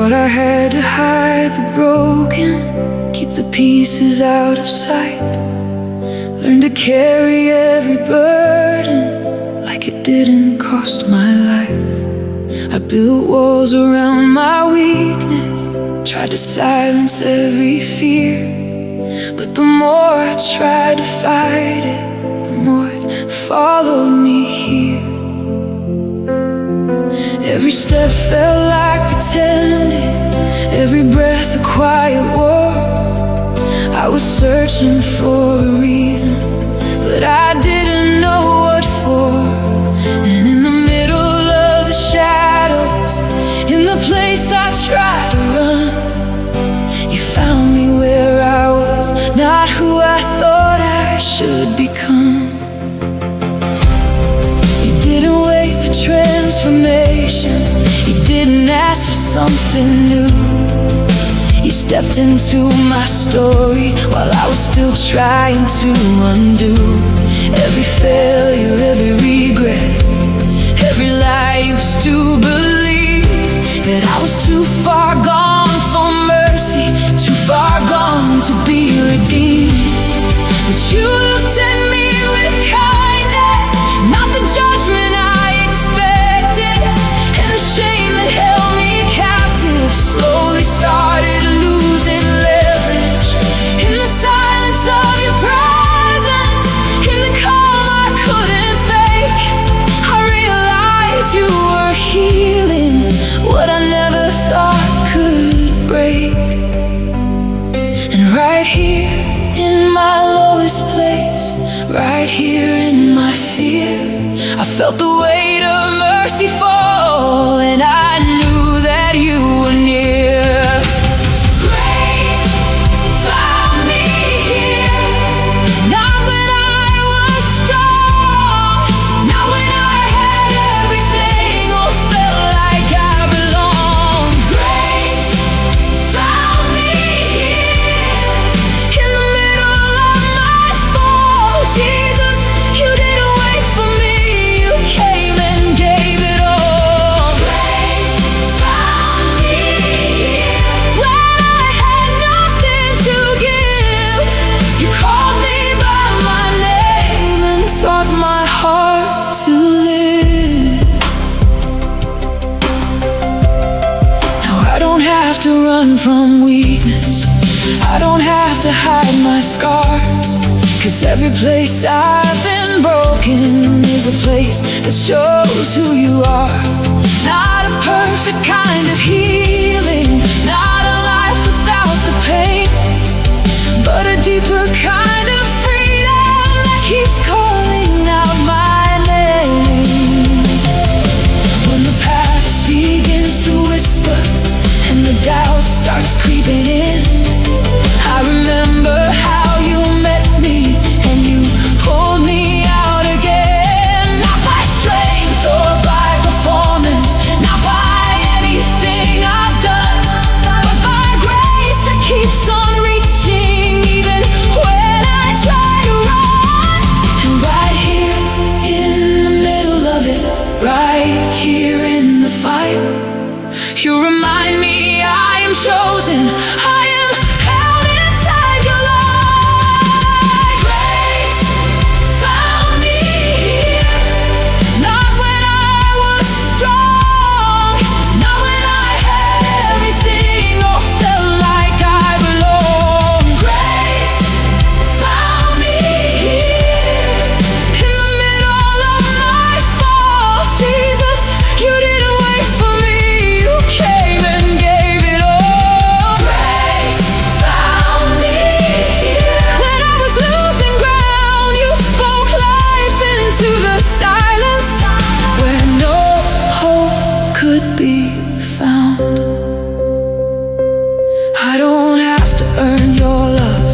Thought I had to hide the broken, keep the pieces out of sight. Learn to carry every burden like it didn't cost my life. I built walls around my weakness, tried to silence every fear. But the more I tried to fight it, the more it followed me here. Every step felt like pretending, every breath a quiet war. I was searching for a reason, but I didn't know what for. And in the middle of the shadows, in the place I tried to run, you found me where I was not who I thought I should become. You didn't wait for transformation, you didn't ask for something new. You stepped into my story while I was still trying to undo every failure, every regret, every lie I used to believe. That I was too far gone for mercy, too far gone to be redeemed. But you looked at me with kindness, not the judgment I expected. And the shame that held me captive slowly started losing leverage. In the silence of your presence, in the calm I couldn't fake, I realized you were healing what I never thought could break. And right here in my lowest place, right here in my fear, I felt the weight of mercy fall, and I knew that you were near. Grace found me here, not when I was strong, not when I had everything or felt like I belonged. Grace found me here, in the middle of my fall. Jesus, you didn't wait for me, you came and gave it all. Grace found me here, when I had nothing to give. You called me by my name and taught my heart to live. Now I don't have to run from weakness, I don't have to hide my scars. 'Cause every place I've been broken is a place that shows who you are. Not a perfect kind of healing, not a life without the pain, but a deeper kind of freedom that keeps calling out my name. When the past begins to whisper and the doubt starts creeping in, I remember how you met me and you pulled me out again. Not by strength or by performance, not by anything I've done, but by grace that keeps on reaching even when I try to run. And right here in the middle of it, right here in the fight, you remind me I am chosen, I am held inside your light. Grace found me here, not when I was strong, not when I had everything or felt like I belonged. Grace found me here, in the middle of my fall. Jesus, you didn't wait for me, you came and gave it all. Grace found me here, when I was losing ground, you spoke life into the silence where no hope could be found. I don't have to earn your love,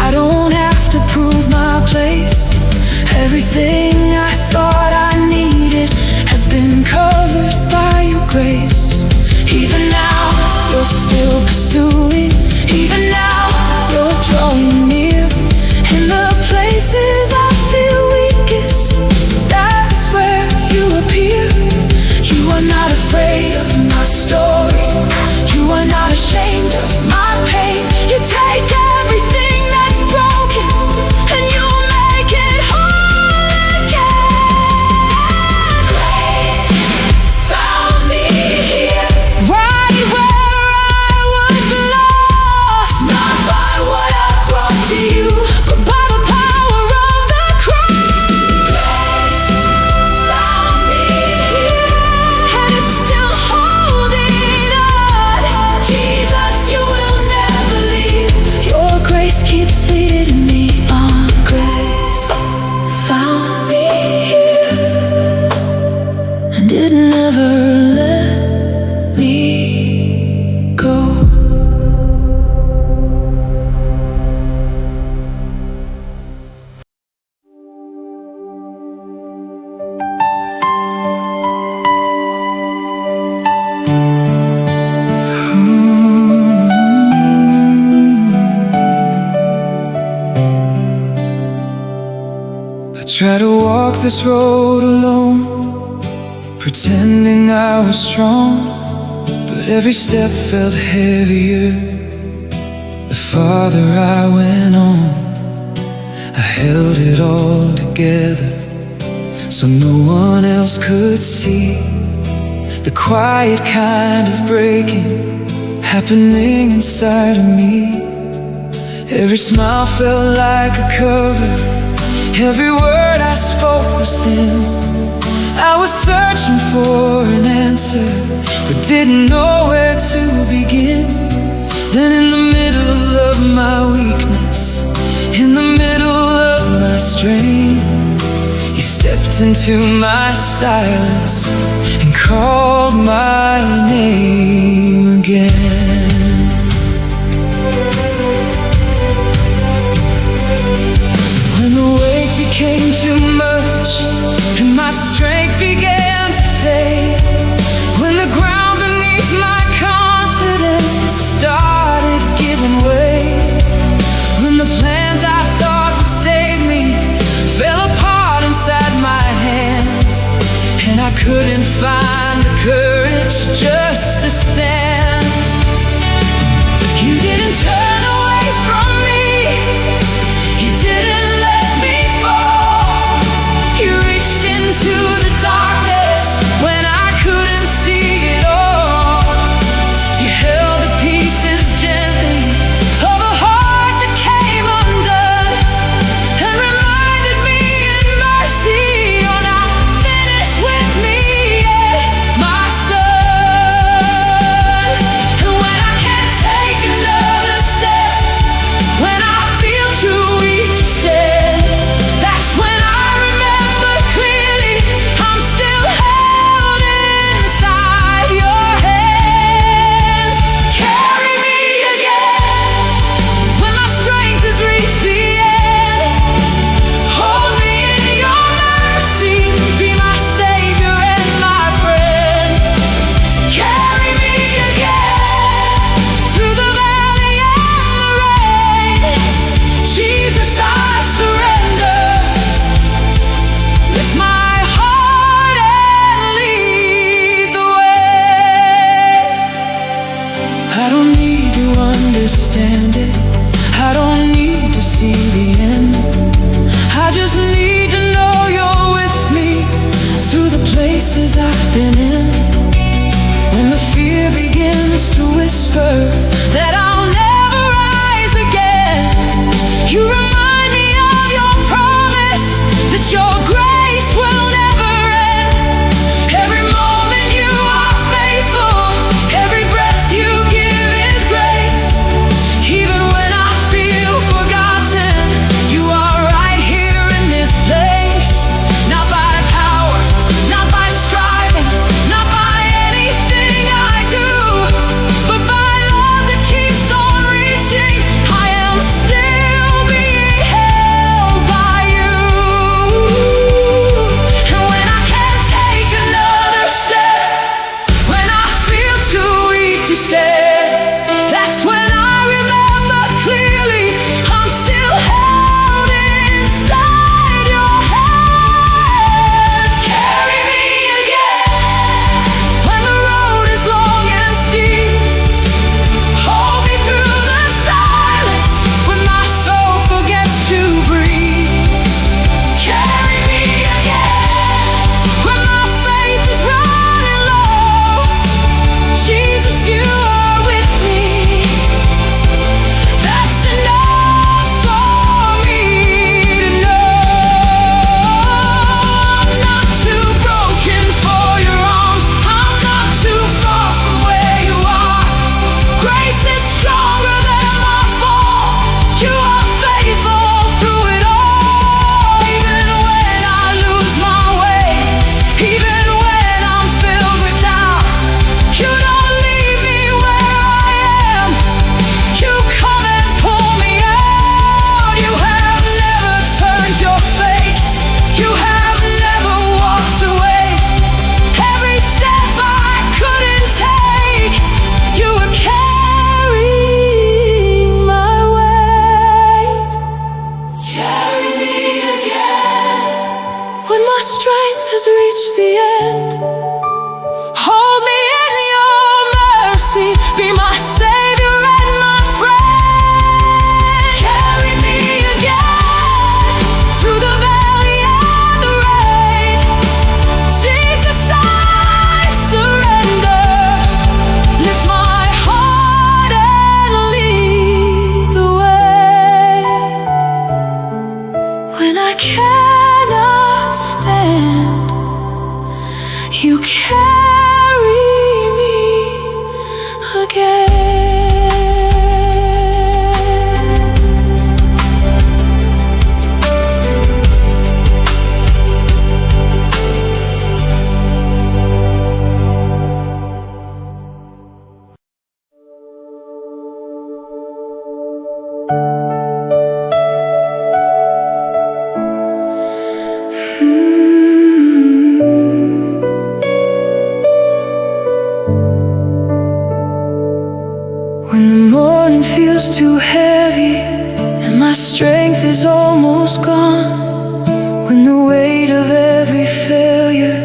I don't have to prove my place. Everything I thought I needed has been covered by your grace. Even now, you're still pursuing, even now, you're drawing near. In the places I feel weakest, that's where you appear. You are not afraid of my story, Try to walk this road alone, pretending I was strong, but every step felt heavier the farther I went on. I held it all together so no one else could see the quiet kind of breaking happening inside of me. Every smile felt like a cover, every word I spoke was thin. I was searching for an answer, but didn't know where to begin. Then in the middle of my weakness, in the middle of my strain, you stepped into my silence and called my name again. Came too much and my strength began to fade, when the ground beneath my confidence started giving way, when the plans I thought would save me fell apart inside my hands, and I couldn't find the courage just to stand. You didn't turn away from me, you didn't let me fall. You reached into the darkness when I couldn't see it all. You held the pieces gently of a heart that came undone, and reminded me in mercy, you're not finished with me yet, my son. And when I can't take another step, when I feel too weak to stand, that's when I remember clearly I'm still held inside your hands. Carry me again when my strength has reached the end. Hold me in your mercy, be my savior and my friend. Carry me again through the valley and the rain. Jesus, I surrender. Lift my heart and lead the way. I don't need to understand it, I don't need to see the end. I just need to know you're with me through the places I've been in. When the fear begins to whisper that I'll never rise again, you remind me of your promise that your grace will never end. Every moment you are faithful, every breath you give is grace. Even when I feel forgotten, you are right here in this place. Not by power, not by striving, not by anything I do, but by love that keeps feels too heavy, and my strength is almost gone. When the weight of every failure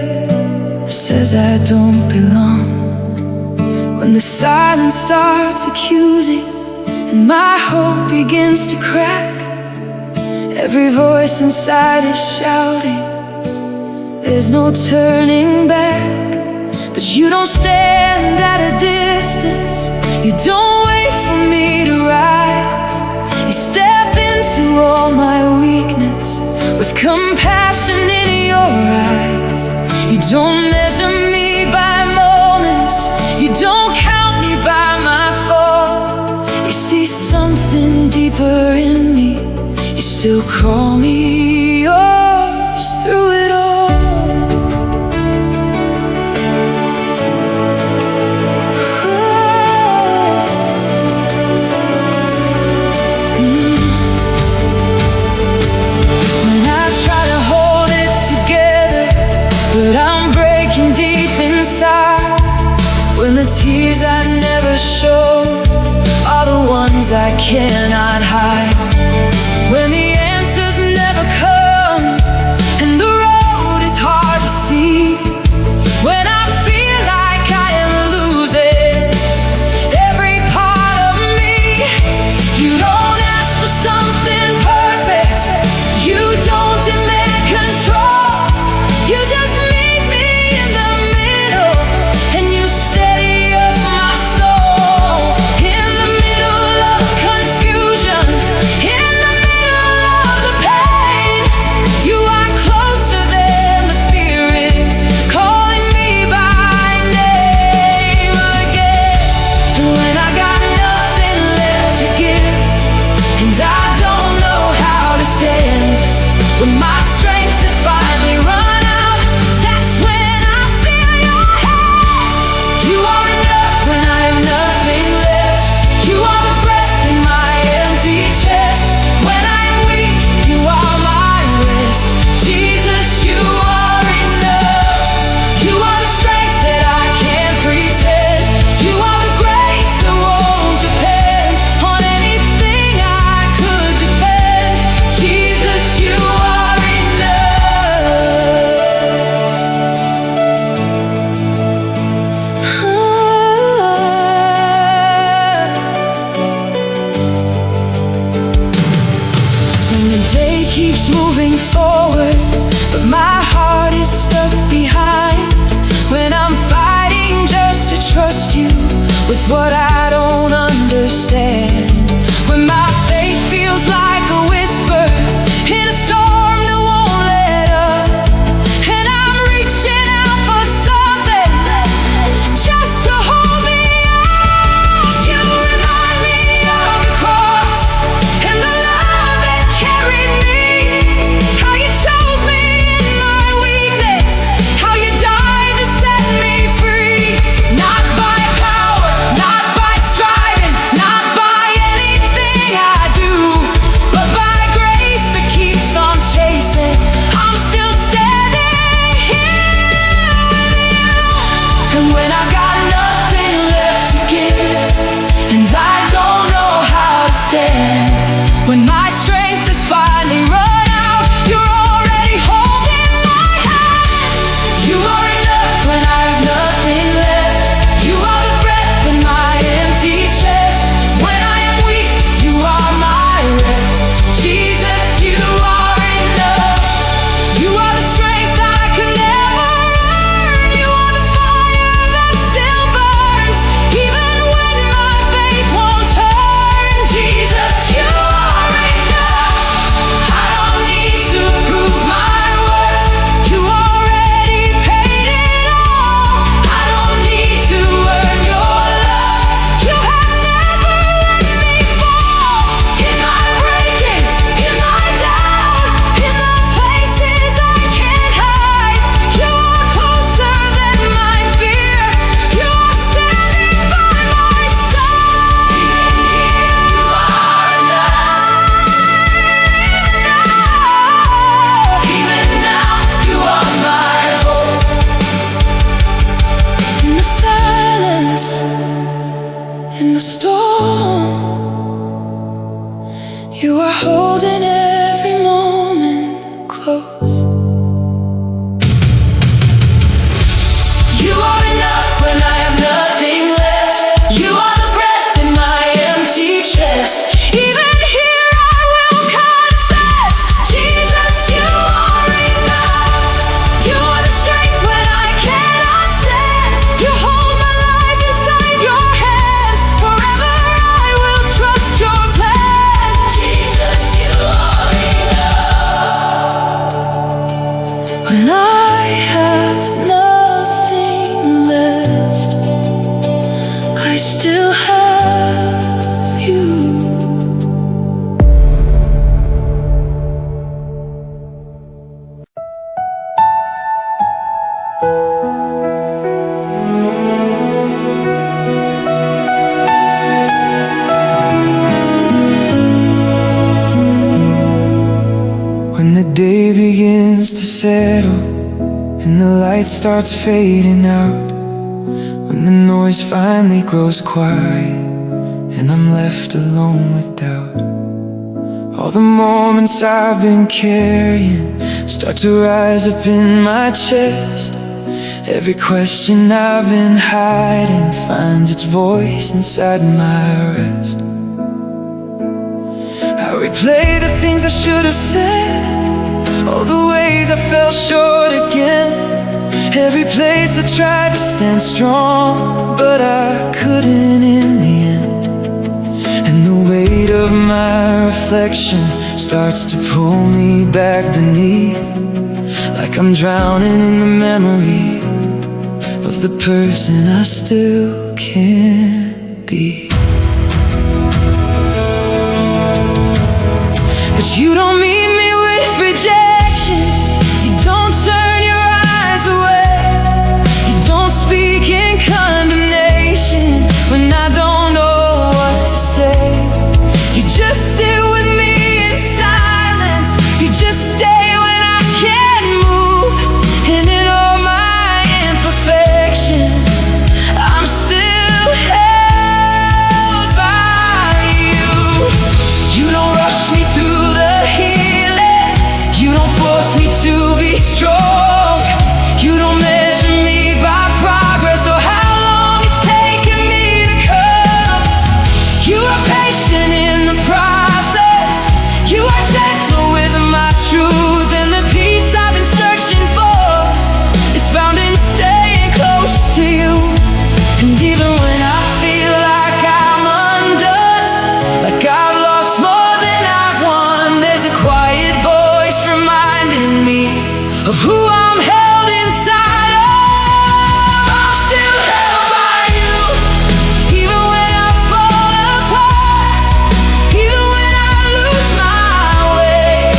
says I don't belong. When the silence starts accusing and my hope begins to crack, every voice inside is shouting, there's no turning back. But you don't stand at a distance, you don't wait for me to rise. You step into all my weakness with compassion in your eyes. You don't measure me by moments, you don't count me by my fall. You see something deeper in me, you still call me yours through it all. But I'm breaking deep inside. When the tears I never show are the ones I cannot hide. When the answers never come and the road is hard to see. When I feel like I am losing every part of me. You don't ask for something perfect, you don't demand control. You just meet me in the middle, and you steady up my soul. In the middle of confusion, in the middle of the pain, you are closer than the fear is, calling me by name again. And when I got nothing left to give, and I don't know how to stand, when my strength is finally run, keeps moving forward, but my heart is stuck behind. When I'm fighting just to trust you with what I don't understand. When my faith feels like a whisper in a storm that won't let up, and I'm reaching out for something just to hold me up. You remind me of the cross and the love that carried me. Not by You are holding every moment close. You are enough when I have nothing left. You are the breath in my empty chest. Even here I will confess, Jesus, you are enough. You are the strength when I cannot stand. You hold my life inside your hands. Forever I will trust your plan. Jesus, you are enough. When I have nothing left, I still have you. When the day begins to settle and the light starts fading out, when the noise finally grows quiet and I'm left alone with doubt, all the moments I've been carrying start to rise up in my chest. Every question I've been hiding finds its voice inside my rest. I replay the things I should have said, all the ways I fell short again. Every place I tried to stand strong, but I couldn't in the end. And the weight of my reflection starts to pull me back beneath, like I'm drowning in the memory of the person I still can't be. But you don't meet me with rejection. You don't turn your eyes away. You don't speak in condemnation when I don't know what to say. You just sit with me in silence. You just stay when I can't move. And in all my imperfection, I'm still held by you. You don't rush me through the healing. You don't force me to be strong. You don't measure me by progress or how long it's taken me to come. You are patient in the process. You are gentle with my truth, and the peace I've been searching for is found in staying close to you. And even when I feel like I'm undone, like I've lost more than I've won, there's a quiet voice reminding me of who I'm held inside of. I'm still held by you, even when I fall apart, even when I lose my way.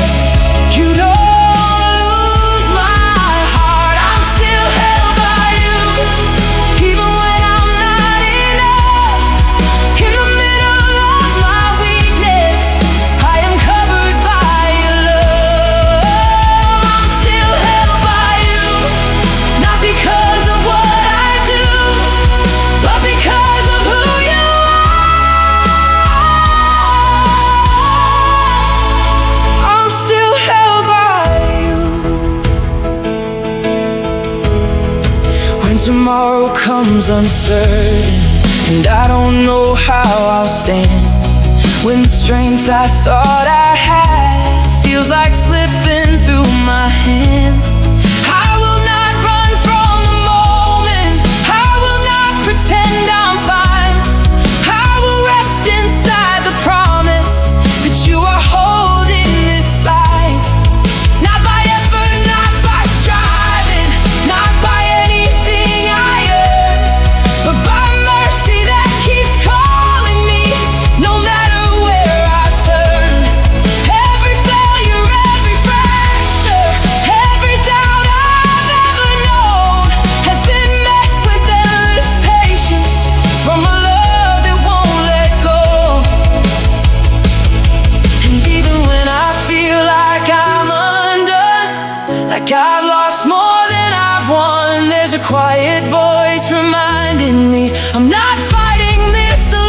You don't lose my heart. I'm still held by you, even when I'm not enough. In the middle of my weakness, I am covered by your love. I'm still held by you, not because of what I do, but because of who you are. I'm still held by you. When tomorrow comes uncertain and I don't know how I'll stand, when the strength I thought I had feels like slipping through my hands, I will not run from the moment. I will not pretend I'm fine. I will rest inside the promise that you are holding this life. Not by effort, not by striving, not by anything I earn, but by mercy that keeps calling me, no matter where I turn. Every failure, every fracture, every doubt I've ever known has been met with endless patience from a love that won't let go. And even when I feel like I'm undone, like I've lost more than I've won, there's a quiet voice reminding me I'm not fighting this alone.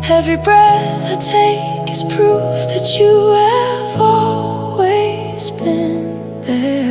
Every breath I take is proof that you have always been there.